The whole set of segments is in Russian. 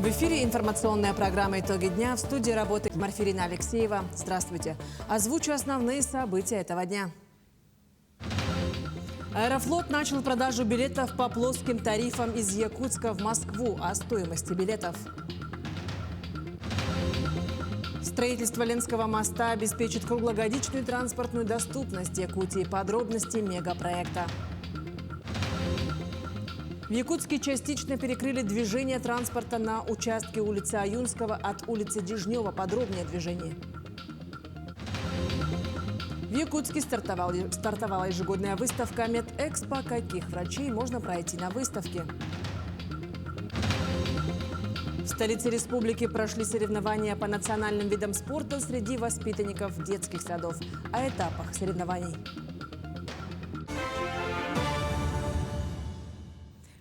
В эфире информационная программа «Итоги дня». В студии работает Марфирина Алексеева. Здравствуйте. Озвучу основные события этого дня. Аэрофлот начал продажу билетов по плоским тарифам из Якутска в Москву. О стоимости билетов. Строительство Ленского моста обеспечит круглогодичную транспортную доступность Якутии. Подробности мегапроекта. В Якутске частично перекрыли движение транспорта на участке улицы Аюнского от улицы Дежнева. Подробнее о движении. В Якутске стартовала ежегодная выставка «Медэкспо». Каких врачей можно пройти на выставке? В столице республики прошли соревнования по национальным видам спорта среди воспитанников детских садов. О этапах соревнований.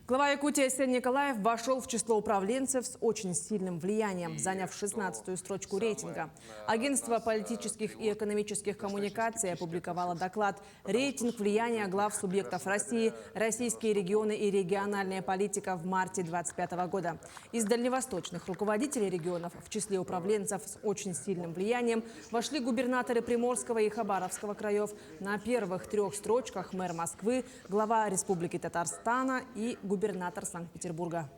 Глава Якутии Айсен Николаев вошел в число управленцев с очень сильным влиянием, заняв 16-ю строчку рейтинга. Агентство политических и экономических коммуникаций опубликовало доклад «Рейтинг влияния глав субъектов России. Российские регионы и региональная политика» в марте 2025 года. Из дальневосточных руководителей регионов в числе управленцев с очень сильным влиянием вошли губернаторы Приморского и Хабаровского краев. На первых 3 строчках мэр Москвы, глава Республики Татарстана и губернатор Санкт-Петербурга.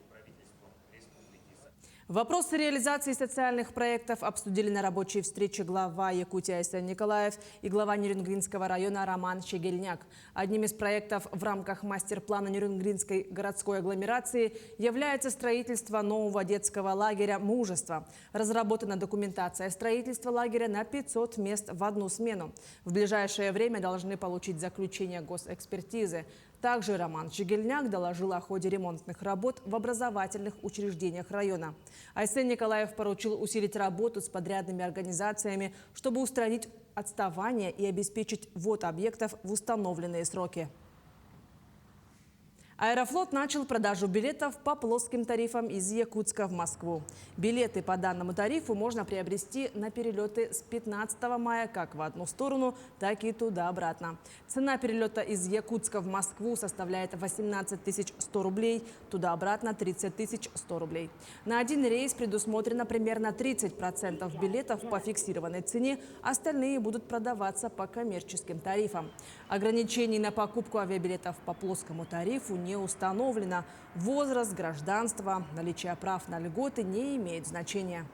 Вопросы реализации социальных проектов обсудили на рабочей встрече глава Якутии Айсен Николаев и глава Нерюнгринского района Роман Щегельняк. Одним из проектов в рамках мастер-плана Нерюнгринской городской агломерации является строительство нового детского лагеря «Мужество». Разработана документация строительства лагеря на 500 мест в одну смену. В ближайшее время должны получить заключение госэкспертизы. Также Роман Щегельняк доложил о ходе ремонтных работ в образовательных учреждениях района. Айсен Николаев поручил усилить работу с подрядными организациями, чтобы устранить отставание и обеспечить ввод объектов в установленные сроки. Аэрофлот начал продажу билетов по плоским тарифам из Якутска в Москву. Билеты по данному тарифу можно приобрести на перелеты с 15 мая как в одну сторону, так и туда-обратно. Цена перелета из Якутска в Москву составляет 18 100 рублей, туда-обратно 30 100 рублей. На один рейс предусмотрено примерно 30% билетов по фиксированной цене, остальные будут продаваться по коммерческим тарифам. Ограничений на покупку авиабилетов по плоскому тарифу не установлено. Возраст, гражданство, наличие прав на льготы не имеет значения.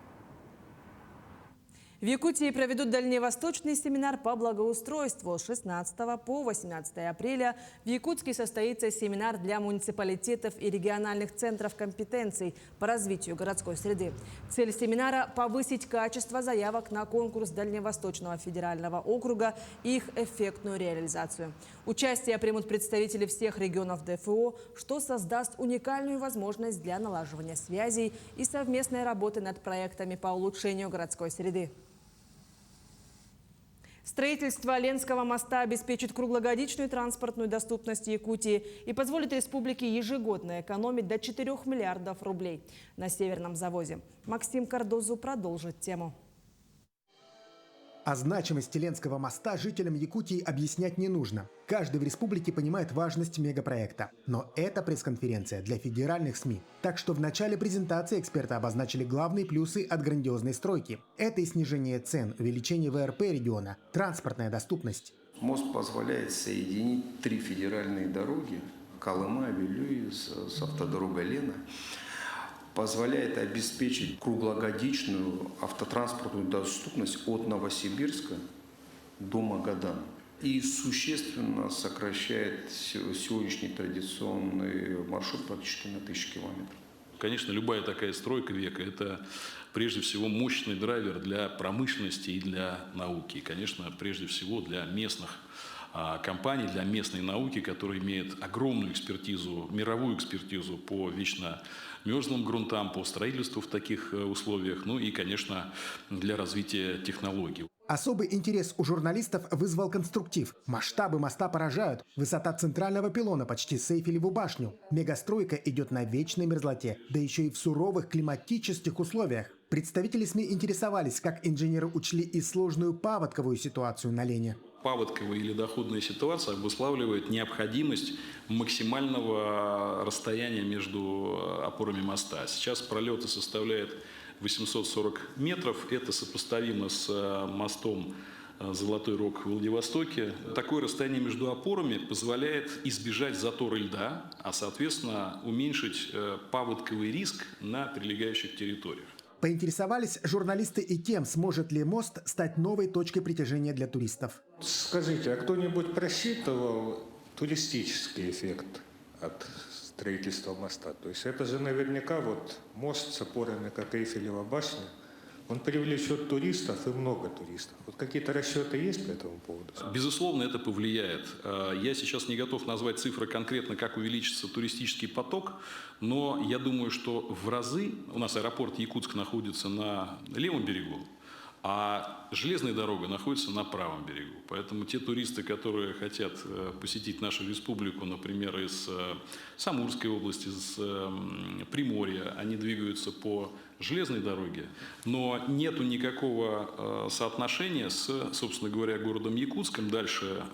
В Якутии проведут дальневосточный семинар по благоустройству. С 16 по 18 апреля в Якутске состоится семинар для муниципалитетов и региональных центров компетенций по развитию городской среды. Цель семинара – повысить качество заявок на конкурс Дальневосточного федерального округа и их эффектную реализацию. Участие примут представители всех регионов ДФО, что создаст уникальную возможность для налаживания связей и совместной работы над проектами по улучшению городской среды. Строительство Ленского моста обеспечит круглогодичную транспортную доступность Якутии и позволит республике ежегодно экономить до 4 миллиардов рублей на северном завозе. Максим Кардозу продолжит тему. О значимости Ленского моста жителям Якутии объяснять не нужно. Каждый в республике понимает важность мегапроекта. Но это пресс-конференция для федеральных СМИ. Так что в начале презентации эксперты обозначили главные плюсы от грандиозной стройки. Это и снижение цен, увеличение ВРП региона, транспортная доступность. Мост позволяет соединить 3 федеральные дороги – Колыма, Вилюй с автодорогой Лена. Позволяет обеспечить круглогодичную автотранспортную доступность от Новосибирска до Магадана. И существенно сокращает сегодняшний традиционный маршрут практически на 1000 километров. Конечно, любая такая стройка века – это прежде всего мощный драйвер для промышленности и для науки. И, конечно, прежде всего для местных компаний, для местной науки, которая имеет огромную экспертизу, мировую экспертизу по вечно мерзлым грунтам, по строительству в таких условиях, ну и, конечно, для развития технологий. Особый интерес у журналистов вызвал конструктив. Масштабы моста поражают. Высота центрального пилона почти с Эйфелеву башню. Мегастройка идет на вечной мерзлоте, да еще и в суровых климатических условиях. Представители СМИ интересовались, как инженеры учли и сложную паводковую ситуацию на Лене. Паводковая или доходная ситуация обуславливает необходимость максимального расстояния между опорами моста. Сейчас пролеты составляют 840 метров. Это сопоставимо с мостом Золотой Рог в Владивостоке. Такое расстояние между опорами позволяет избежать затора льда, а соответственно уменьшить паводковый риск на прилегающих территориях. Поинтересовались журналисты и тем, сможет ли мост стать новой точкой притяжения для туристов. Скажите, а кто-нибудь просчитывал туристический эффект от строительства моста? То есть это же наверняка вот мост с опорами, как Эйфелева башня, он привлечет туристов и много туристов. Вот какие-то расчеты есть по этому поводу? Безусловно, это повлияет. Я сейчас не готов назвать цифры конкретно, как увеличится туристический поток, но я думаю, что в разы, у нас аэропорт Якутск находится на левом берегу, а железная дорога находится на правом берегу. Поэтому те туристы, которые хотят посетить нашу республику, например, из Самурской области, из Приморья, они двигаются по железной дороге, но нету никакого соотношения с, собственно говоря, городом Якутском. Дальше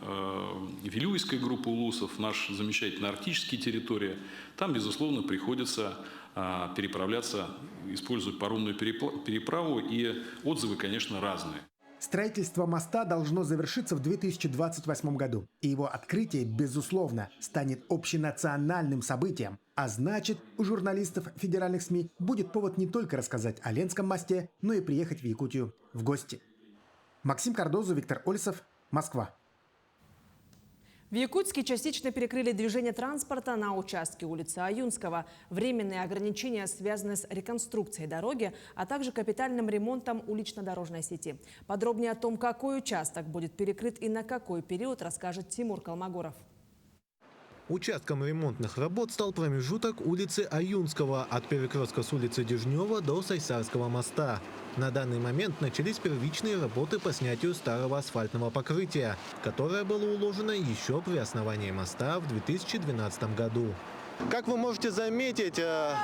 Вилюйская группа улусов, наша замечательная арктическая территория. Там, безусловно, приходится переправляться, используя паромную переправу, и отзывы, конечно, разные. Строительство моста должно завершиться в 2028 году, и его открытие, безусловно, станет общенациональным событием. А значит, у журналистов федеральных СМИ будет повод не только рассказать о Ленском мосте, но и приехать в Якутию в гости. Максим Кардозу, Виктор Олесов, Москва. В Якутске частично перекрыли движение транспорта на участке улицы Аюнского. Временные ограничения связаны с реконструкцией дороги, а также капитальным ремонтом улично-дорожной сети. Подробнее о том, какой участок будет перекрыт и на какой период, расскажет Тимур Колмогоров. Участком ремонтных работ стал промежуток улицы Аюнского от перекрестка с улицы Дежнева до Сайсарского моста. На данный момент начались первичные работы по снятию старого асфальтного покрытия, которое было уложено еще при основании моста в 2012 году. Как вы можете заметить,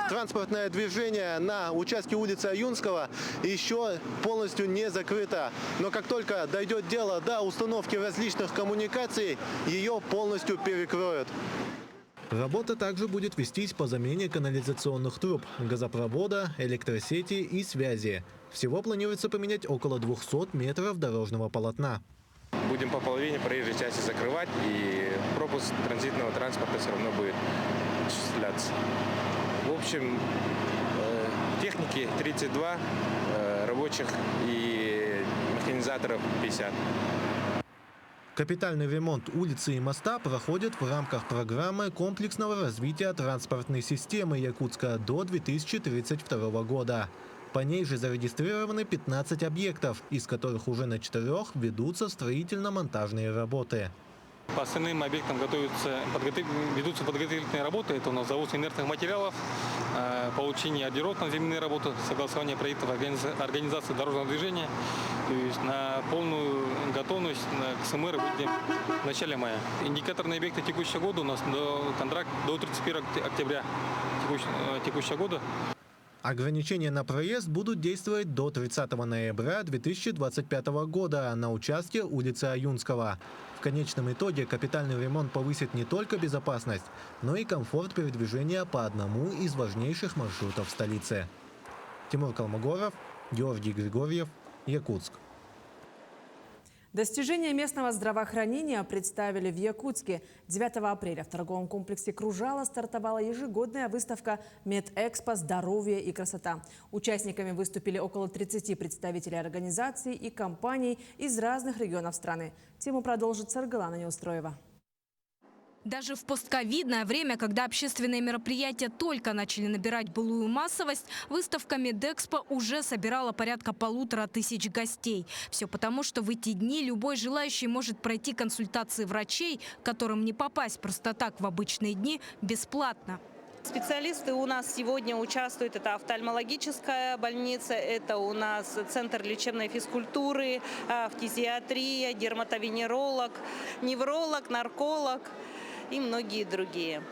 транспортное движение на участке улицы Аюнского еще полностью не закрыто. Но как только дойдет дело до установки различных коммуникаций, ее полностью перекроют. Работа также будет вестись по замене канализационных труб, газопровода, электросети и связи. Всего планируется поменять около 200 метров дорожного полотна. Будем по половине проезжей части закрывать, и пропуск транзитного транспорта все равно будет осуществляться. В общем, техники 32, рабочих и механизаторов 50. Капитальный ремонт улицы и моста проходит в рамках программы комплексного развития транспортной системы Якутска до 2032 года. По ней же зарегистрированы 15 объектов, из которых уже на 4 ведутся строительно-монтажные работы. По остальным объектам ведутся подготовительные работы. Это у нас завоз инертных материалов, получение ордеров на земляные работы, согласование проектов организации дорожного движения. То есть на полную готовность к СМР выйдем в начале мая. Индикаторные объекты текущего года у нас контракт до 31 октября текущего года. Ограничения на проезд будут действовать до 30 ноября 2025 года на участке улицы Аюнского. В конечном итоге капитальный ремонт повысит не только безопасность, но и комфорт передвижения по одному из важнейших маршрутов столицы. Тимур Колмогоров, Георгий Григорьев, Якутск. Достижения местного здравоохранения представили в Якутске. 9 апреля в торговом комплексе «Кружало» стартовала ежегодная выставка «Медэкспо. Здоровье и красота». Участниками выступили около 30 представителей организаций и компаний из разных регионов страны. Тему продолжит Саргалана Неустроева. Даже в постковидное время, когда общественные мероприятия только начали набирать былую массовость, выставка «Медэкспо» уже собирала порядка 1500 гостей. Все потому, что в эти дни любой желающий может пройти консультации врачей, которым не попасть просто так в обычные дни, бесплатно. Специалисты у нас сегодня участвуют. Это офтальмологическая больница, это у нас центр лечебной физкультуры, фтизиатрия, дерматовенеролог, невролог, нарколог и многие другие.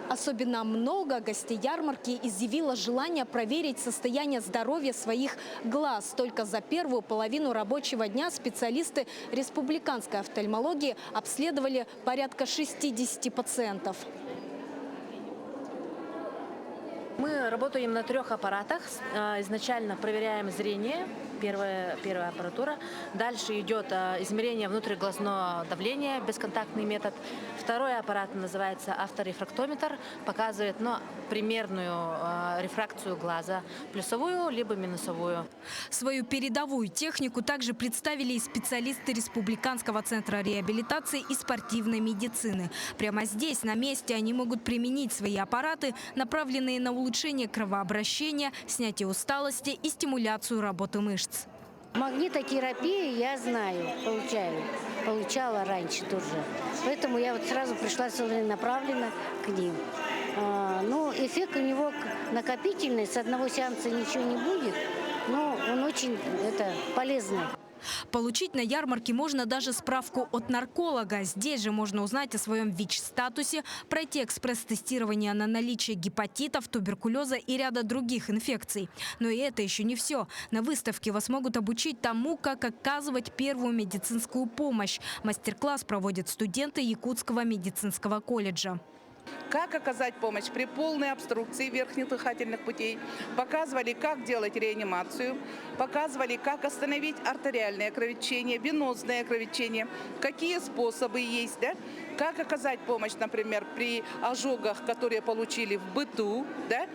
Особенно много гостей ярмарки изъявило желание проверить состояние здоровья своих глаз. Только за первую половину рабочего дня специалисты республиканской офтальмологии обследовали порядка 60 пациентов. Мы работаем на 3 аппаратах. Изначально проверяем зрение, первая аппаратура. Дальше идет измерение внутриглазного давления, бесконтактный метод. Второй аппарат называется авторефрактометр, показывает примерную рефракцию глаза, плюсовую либо минусовую. Свою передовую технику также представили и специалисты Республиканского центра реабилитации и спортивной медицины. Прямо здесь, на месте, они могут применить свои аппараты, направленные на улучшение кровообращения, снятие усталости и стимуляцию работы мышц. Магнитотерапию я знаю, получала раньше тоже. Поэтому я вот сразу пришла целенаправленно к ним. Ну, эффект у него накопительный, с одного сеанса ничего не будет, но он очень полезный. Получить на ярмарке можно даже справку от нарколога. Здесь же можно узнать о своем ВИЧ-статусе, пройти экспресс-тестирование на наличие гепатитов, туберкулеза и ряда других инфекций. Но и это еще не все. На выставке вас могут обучить тому, как оказывать первую медицинскую помощь. Мастер-класс проводят студенты Якутского медицинского колледжа. Как оказать помощь при полной обструкции верхних дыхательных путей. Показывали, как делать реанимацию. Показывали, как остановить артериальное кровотечение, венозное кровотечение. Какие способы есть, да? Как оказать помощь, например, при ожогах, которые получили в быту, да?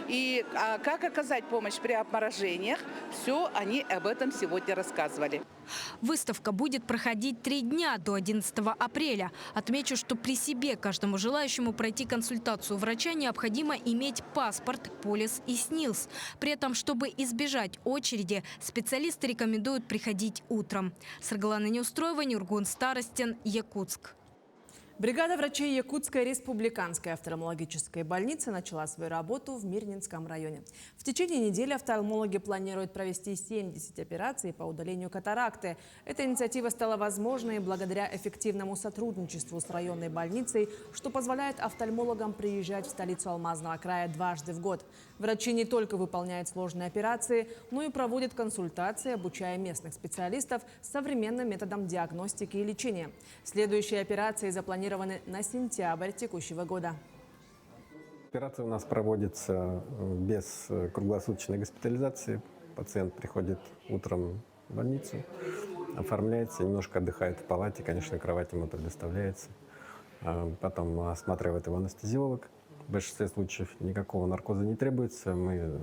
И как оказать помощь при обморожениях. Все они об этом сегодня рассказывали. Выставка будет проходить 3 дня до 11 апреля. Отмечу, что при себе каждому желающему пройти консультацию врача необходимо иметь паспорт, полис и СНИЛС. При этом, чтобы избежать очереди, специалисты рекомендуют приходить утром. Саргалана Неустроева, Нюргун Старостин, Якутск. Бригада врачей Якутской республиканской офтальмологической больницы начала свою работу в Мирнинском районе. В течение недели офтальмологи планируют провести 70 операций по удалению катаракты. Эта инициатива стала возможной благодаря эффективному сотрудничеству с районной больницей, что позволяет офтальмологам приезжать в столицу Алмазного края дважды в год. Врачи не только выполняют сложные операции, но и проводят консультации, обучая местных специалистов современным методам диагностики и лечения. Следующие операции запланированы на сентябрь текущего года. Операция у нас проводится без круглосуточной госпитализации. Пациент приходит утром в больницу, оформляется, немножко отдыхает в палате, конечно, кровать ему предоставляется. Потом осматривает его анестезиолог. В большинстве случаев никакого наркоза не требуется. Мы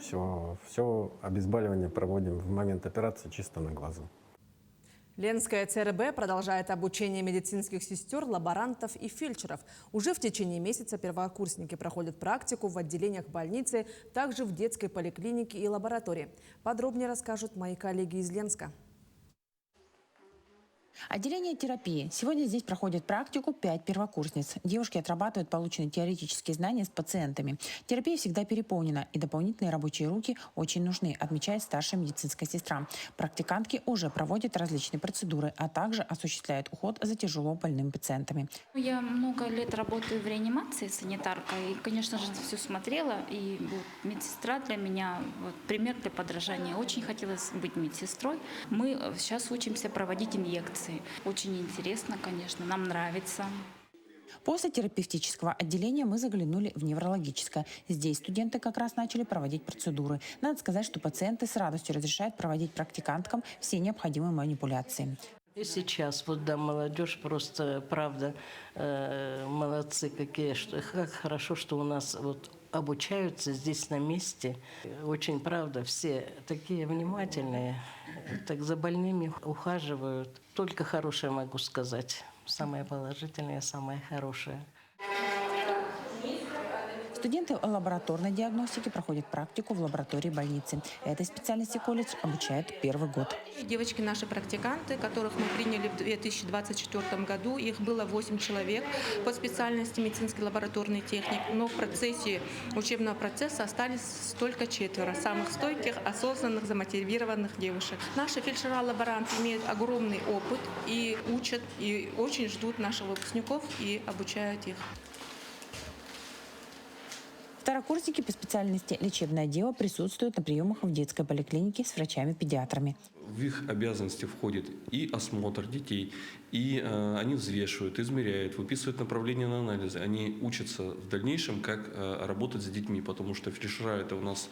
все обезболивание проводим в момент операции чисто на глазу. Ленская ЦРБ продолжает обучение медицинских сестер, лаборантов и фельдшеров. Уже в течение месяца первокурсники проходят практику в отделениях больницы, также в детской поликлинике и лаборатории. Подробнее расскажут мои коллеги из Ленска. Отделение терапии. Сегодня здесь проходит практику 5 первокурсниц. Девушки отрабатывают полученные теоретические знания с пациентами. Терапия всегда переполнена, и дополнительные рабочие руки очень нужны, отмечает старшая медицинская сестра. Практикантки уже проводят различные процедуры, а также осуществляют уход за тяжело больными пациентами. Я много лет работаю в реанимации санитаркой, и, конечно же, все смотрела. И медсестра для меня пример для подражания. Очень хотелось быть медсестрой. Мы сейчас учимся проводить инъекции. Очень интересно, конечно, нам нравится. После терапевтического отделения мы заглянули в неврологическое. Здесь студенты как раз начали проводить процедуры. Надо сказать, что пациенты с радостью разрешают проводить практиканткам все необходимые манипуляции. И сейчас, молодежь просто, правда, молодцы какие, как хорошо, что у нас обучаются здесь на месте. Очень, правда, все такие внимательные, так за больными ухаживают. Только хорошее могу сказать. Самое положительное, самое хорошее. Студенты лабораторной диагностики проходят практику в лаборатории больницы. Этой специальности колледж обучает 1-й год. Девочки наши практиканты, которых мы приняли в 2024 году, их было 8 человек по специальности медицинский лабораторный техник, но в процессе учебного процесса остались только 4 самых стойких, осознанных, замотивированных девушек. Наши фельдшера-лаборанты имеют огромный опыт и учат, и очень ждут наших выпускников и обучают их. Второкурсники по специальности лечебное дело присутствуют на приемах в детской поликлинике с врачами-педиатрами. В их обязанности входит и осмотр детей, и они взвешивают, измеряют, выписывают направления на анализы. Они учатся в дальнейшем, как работать с детьми, потому что фельдшера – это у нас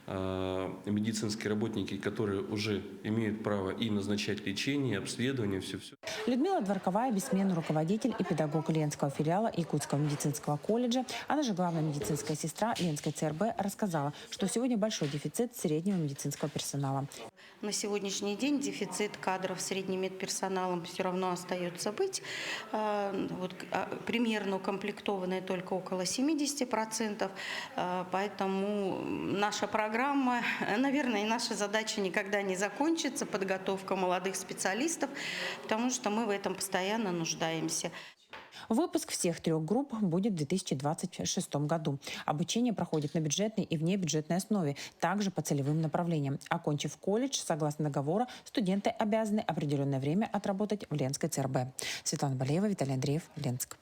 медицинские работники, которые уже имеют право и назначать лечение, обследование, все-все. Людмила Дворковая, бессменный руководитель и педагог Ленского филиала Якутского медицинского колледжа, она же главная медицинская сестра Ленской ЦРБ, рассказала, что сегодня большой дефицит среднего медицинского персонала. На сегодняшний день дефицит кадров средним медперсоналом все равно остается быть. Примерно укомплектованные только около 70%. Поэтому наша программа, наверное, и наша задача никогда не закончится, подготовка молодых специалистов, потому что мы в этом постоянно нуждаемся. Выпуск всех 3 групп будет в 2026 году. Обучение проходит на бюджетной и внебюджетной основе, также по целевым направлениям. Окончив колледж, согласно договору, студенты обязаны определенное время отработать в Ленской ЦРБ. Светлана Балеева, Виталий Андреев, Ленск.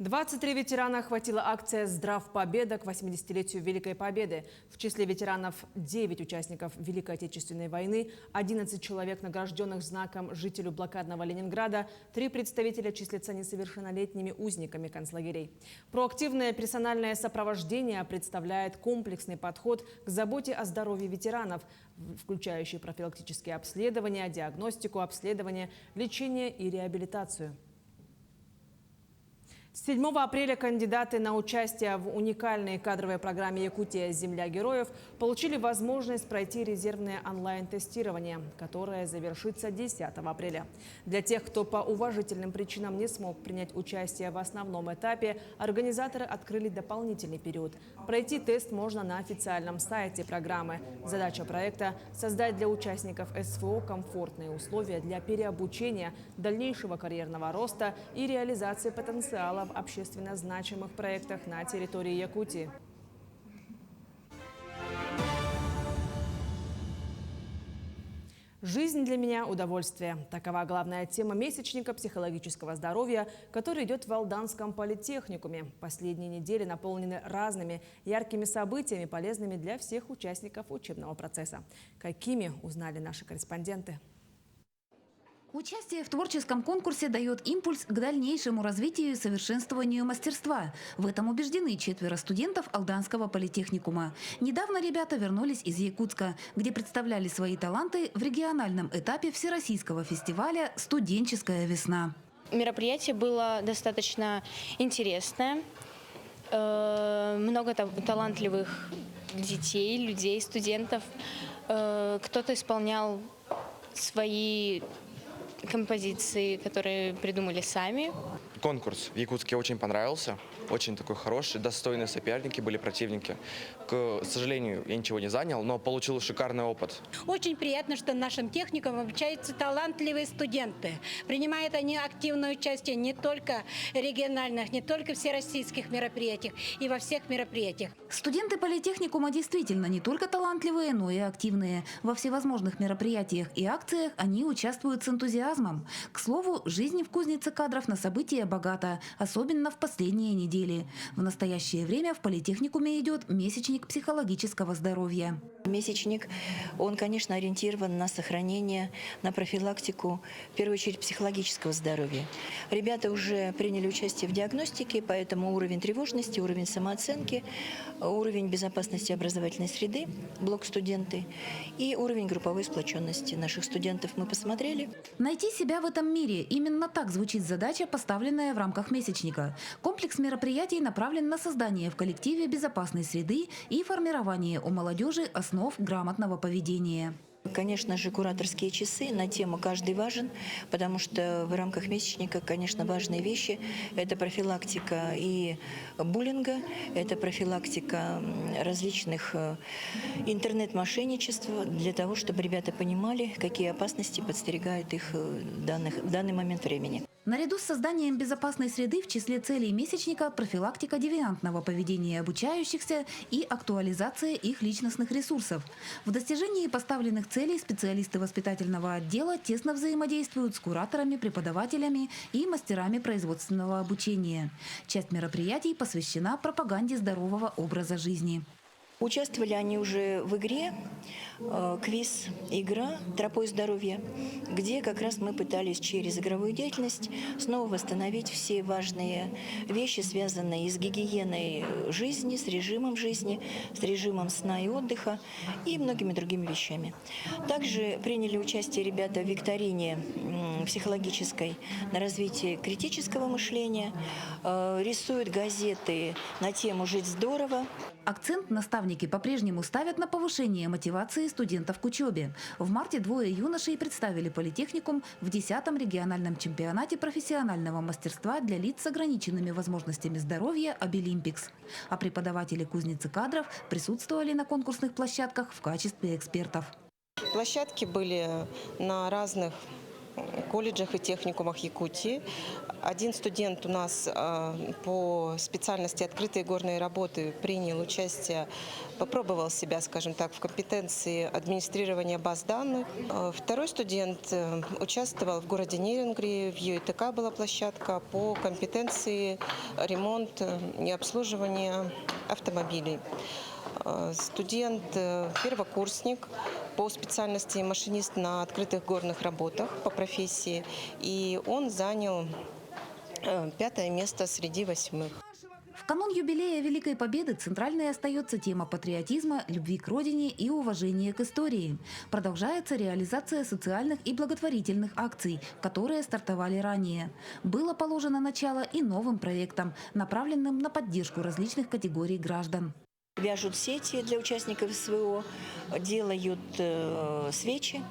«23 ветерана» охватила акция «Здравпобеда» к 80-летию Великой Победы. В числе ветеранов 9 участников Великой Отечественной войны, 11 человек, награжденных знаком жителю блокадного Ленинграда, 3 представителя числятся несовершеннолетними узниками концлагерей. Проактивное персональное сопровождение представляет комплексный подход к заботе о здоровье ветеранов, включающий профилактические обследования, диагностику, обследование, лечение и реабилитацию. С 7 апреля кандидаты на участие в уникальной кадровой программе «Якутия. Земля героев» получили возможность пройти резервное онлайн-тестирование, которое завершится 10 апреля. Для тех, кто по уважительным причинам не смог принять участие в основном этапе, организаторы открыли дополнительный период. Пройти тест можно на официальном сайте программы. Задача проекта – создать для участников СВО комфортные условия для переобучения, дальнейшего карьерного роста и реализации потенциала в общественно значимых проектах на территории Якутии. «Жизнь для меня – удовольствие». Такова главная тема месячника психологического здоровья, который идет в Алданском политехникуме. Последние недели наполнены разными яркими событиями, полезными для всех участников учебного процесса. Какими, узнали наши корреспонденты. Участие в творческом конкурсе дает импульс к дальнейшему развитию и совершенствованию мастерства. В этом убеждены 4 студентов Алданского политехникума. Недавно ребята вернулись из Якутска, где представляли свои таланты в региональном этапе Всероссийского фестиваля «Студенческая весна». Мероприятие было достаточно интересное. Много талантливых детей, людей, студентов. Кто-то исполнял свои композиции, которые придумали сами. Конкурс в Якутске очень понравился. Очень такой хороший, достойные соперники были, противники. К сожалению, я ничего не занял, но получил шикарный опыт. Очень приятно, что в нашем техникуме обучаются талантливые студенты. Принимают они активное участие не только региональных, не только всероссийских мероприятиях, и во всех мероприятиях. Студенты политехникума действительно не только талантливые, но и активные. Во всевозможных мероприятиях и акциях они участвуют с энтузиазмом. К слову, жизнь в кузнице кадров на события богата, особенно в последние недели. В настоящее время в политехникуме идет месячник психологического здоровья. Месячник, он, конечно, ориентирован на сохранение, на профилактику, в первую очередь, психологического здоровья. Ребята уже приняли участие в диагностике, поэтому уровень тревожности, уровень самооценки, уровень безопасности образовательной среды, блок студенты и уровень групповой сплоченности наших студентов мы посмотрели. Найти себя в этом мире – именно так звучит задача, поставленная в рамках месячника. Комплекс мероприятий направлен на создание в коллективе безопасной среды и формирование у молодежи основ грамотного поведения. Конечно же, кураторские часы на тему «Каждый важен», потому что в рамках месячника, конечно, важные вещи. Это профилактика и буллинга, это профилактика различных интернет-мошенничеств, для того, чтобы ребята понимали, какие опасности подстерегают их в данный момент времени. Наряду с созданием безопасной среды в числе целей месячника профилактика девиантного поведения обучающихся и актуализация их личностных ресурсов. В достижении поставленных целей специалисты воспитательного отдела тесно взаимодействуют с кураторами, преподавателями и мастерами производственного обучения. Часть мероприятий посвящена пропаганде здорового образа жизни. Участвовали они уже в игре, квиз, игра «Тропой здоровья», где как раз мы пытались через игровую деятельность снова восстановить все важные вещи, связанные с гигиеной жизни, с режимом сна и отдыха и многими другими вещами. Также приняли участие ребята в викторине психологической на развитие критического мышления, рисуют газеты на тему «Жить здорово». Акцент наставники по-прежнему ставят на повышение мотивации студентов к учебе. В марте двое юношей представили политехникум в 10-м региональном чемпионате профессионального мастерства для лиц с ограниченными возможностями здоровья «Обилимпикс». А преподаватели кузницы кадров присутствовали на конкурсных площадках в качестве экспертов. Площадки были на разных колледжах и техникумах Якутии. Один студент у нас по специальности открытые горные работы принял участие, попробовал себя, скажем так, в компетенции администрирования баз данных. Второй студент участвовал в городе Нерингри, в ЮИТК была площадка по компетенции ремонт и обслуживания автомобилей. Студент, первокурсник по специальности машинист на открытых горных работах по профессии, и он занял 5-е место среди 8. В канун юбилея Великой Победы центральной остается тема патриотизма, любви к родине и уважения к истории. Продолжается реализация социальных и благотворительных акций, которые стартовали ранее. Было положено начало и новым проектам, направленным на поддержку различных категорий граждан. Вяжут сети для участников СВО, делают свечи.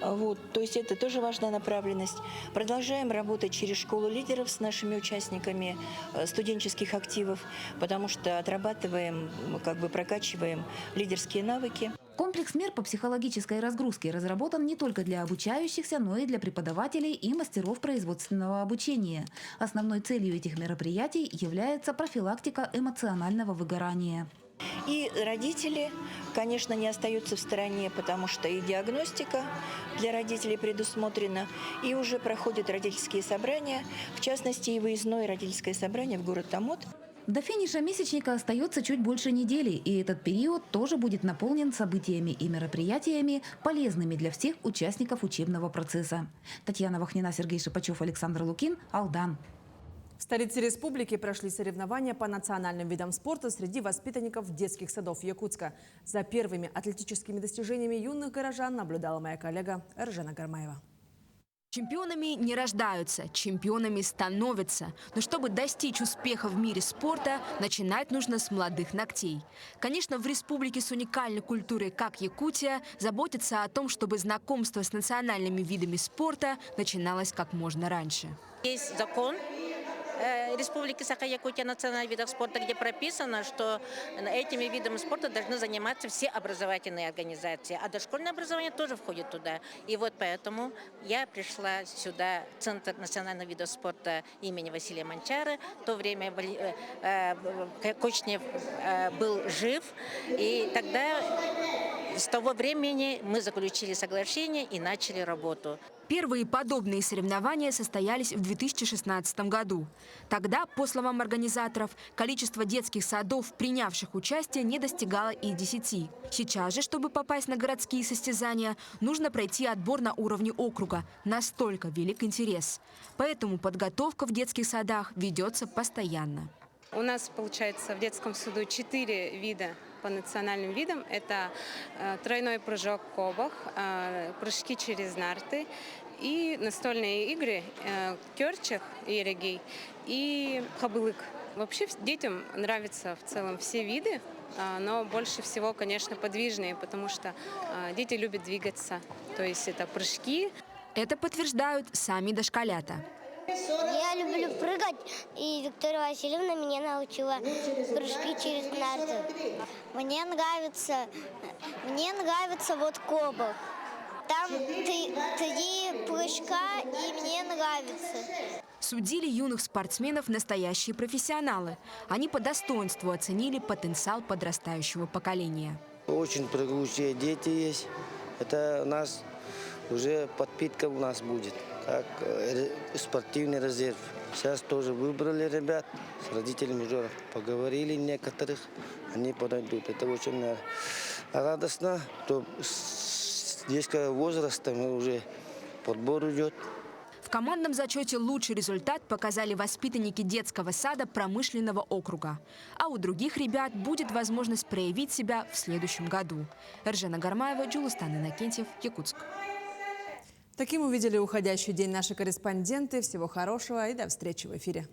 То есть это тоже важная направленность. Продолжаем работать через школу лидеров с нашими участниками студенческих активов, потому что отрабатываем, прокачиваем лидерские навыки. Комплекс мер по психологической разгрузке разработан не только для обучающихся, но и для преподавателей и мастеров производственного обучения. Основной целью этих мероприятий является профилактика эмоционального выгорания. И родители, конечно, не остаются в стороне, потому что и диагностика для родителей предусмотрена, и уже проходят родительские собрания, в частности, и выездное родительское собрание в город Томот. До финиша месячника остается чуть больше недели, и этот период тоже будет наполнен событиями и мероприятиями, полезными для всех участников учебного процесса. Татьяна Вахнина, Сергей Шипачев, Александр Лукин, Алдан. В столице республики прошли соревнования по национальным видам спорта среди воспитанников детских садов Якутска. За первыми атлетическими достижениями юных горожан наблюдала моя коллега Эржена Гармаева. Чемпионами не рождаются, чемпионами становятся. Но чтобы достичь успеха в мире спорта, начинать нужно с молодых ногтей. Конечно, в республике с уникальной культурой, как Якутия, заботятся о том, чтобы знакомство с национальными видами спорта начиналось как можно раньше. Есть закон Республики Саха-Якутия национальных видов спорта, где прописано, что этими видами спорта должны заниматься все образовательные организации, а дошкольное образование тоже входит туда. И вот поэтому я пришла сюда, в Центр национальных видов спорта имени Василия Манчара. В то время Кочнев был жив, и тогда с того времени мы заключили соглашение и начали работу. Первые подобные соревнования состоялись в 2016 году. Тогда, по словам организаторов, количество детских садов, принявших участие, не достигало и 10. Сейчас же, чтобы попасть на городские состязания, нужно пройти отбор на уровне округа. Настолько велик интерес. Поэтому подготовка в детских садах ведется постоянно. У нас, получается, в детском саду 4 вида по национальным видам. Это тройной прыжок кобах, прыжки через нарты и настольные игры кёрчах и регей и хабылык. Вообще детям нравятся в целом все виды, но больше всего, конечно, подвижные, потому что дети любят двигаться. То есть это прыжки. Это подтверждают сами дошколята. Я люблю прыгать, и Виктория Васильевна меня научила прыжки через нарты. Мне нравится вот кобах. Там 3 прыжка, и мне нравится. Судили юных спортсменов настоящие профессионалы. Они по достоинству оценили потенциал подрастающего поколения. Очень прыгучие дети есть. Это у нас уже подпитка у нас будет, как спортивный резерв. Сейчас тоже выбрали ребят, с родителями уже поговорили некоторых, они подойдут. Это очень радостно, что с детского возраста мы уже подбор идет. В командном зачете лучший результат показали воспитанники детского сада промышленного округа. А у других ребят будет возможность проявить себя в следующем году. Эржена Гармаева, Джулустан Иннокентьев, Якутск. Таким увидели уходящий день наши корреспонденты. Всего хорошего и до встречи в эфире.